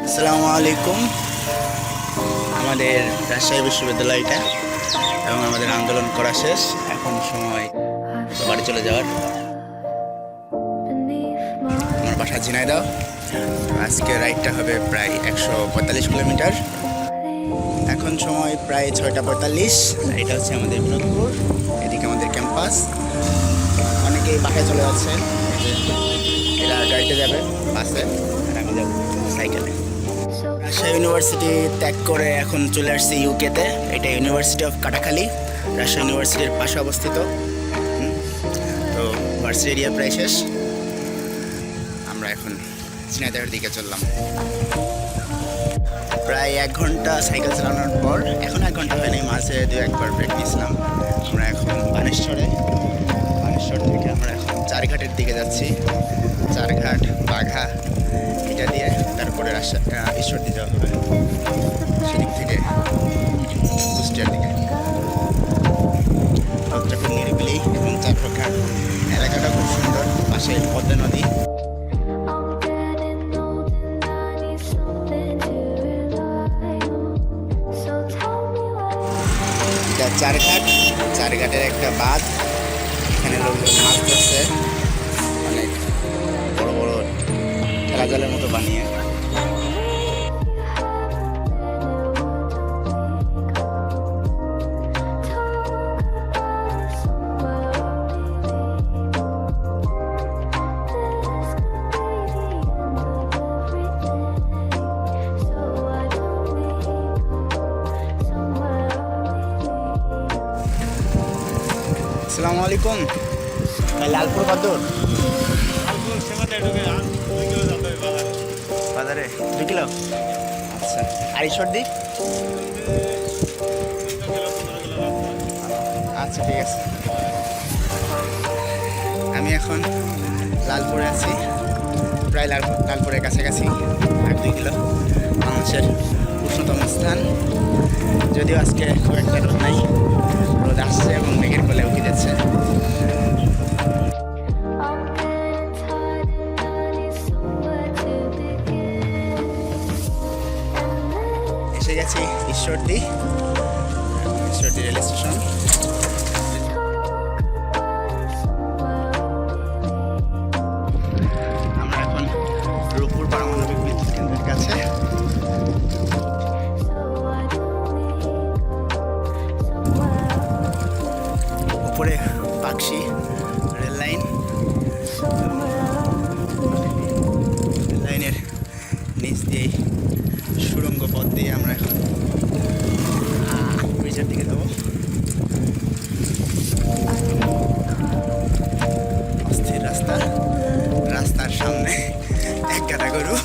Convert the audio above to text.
আসসালামু আলাইকুম। আমাদের রাজশাহী বিশ্ববিদ্যালয়টা এবং আমাদের আন্দোলন করা শেষ, এখন সময় বাড়ি চলে যাওয়ার। আমার বাসা ঝিনাইদহ। আজকে রাইডটা হবে প্রায় 145 কিলোমিটার। এখন সময় প্রায় 6:45। এটা হচ্ছে আমাদের বিনোদপুর, এদিকে আমাদের ক্যাম্পাস। অনেকেই বাসায় চলে যাচ্ছে, এরা গাড়িতে যাবে বাসে, আর আমি যাবো সাইকেলে। রাজশাহী ইউনিভার্সিটি ত্যাগ করে এখন চলে আসছি ইউকেতে। এটা ইউনিভার্সিটি অফ কাটাখালী, রাজশাহী ইউনিভার্সিটির পাশে অবস্থিত। তো ভার্সিটি এরিয়া প্রায় শেষ, আমরা এখন ঝিনাইদহের দিকে চললাম। প্রায় 1 ঘন্টা সাইকেল চালানোর পর, এখন 1 ঘন্টা হয়নি, মাঝে 2-1বার ব্রেক নিয়েছিলাম। আমরা এখন বানেশ্বর থেকে আমরা এখন চারঘাটের দিকে যাচ্ছি। চারঘাট, বাঘা, এটা দিয়ে তারপরে ঈশ্বরদী যাওয়া হবে, সেদিক থেকে কুষ্টিয়ার দিকে। রোদ্রপুর নিরিবিলি এবং চারঘাট এলাকাটা খুব সুন্দর, পাশে পদ্মা নদী। এটা চারঘাটের একটা বাঁধ, এখানে লোকজন মাছ ধরছে, অনেক বড় বড় খেলা জলের মতো বানিয়ে। আসসালামু আলাইকুম। লালপুর কদর বাজারে 2 কিলো। আচ্ছা, আর ঈশ্বরদী? আচ্ছা, ঠিক আছে। আমি এখন লালপুরে আছি, প্রায় লালপুরের কাছাকাছি, আর 2 কিলো। বাংলাদেশের উষ্ণতম স্থান, যদিও আজকে খুব একটা রোদ নাই, রোদ আসছে এবং মেঘের কোলে উঠে যাচ্ছে। এসে গেছি ঈশ্বরদী রেল স্টেশন। আমরা এখন রূপপুর পারমাণবিক বিদ্যুৎ কেন্দ্রের কাছে। উপরে পাকশি রেল লাইনের নিচ দিয়ে সুড়ঙ্গ পথ দিয়ে আমরা এখন ব্রিজের দিকে যাবো। অস্থির রাস্তার সামনে এক গাদা গরু।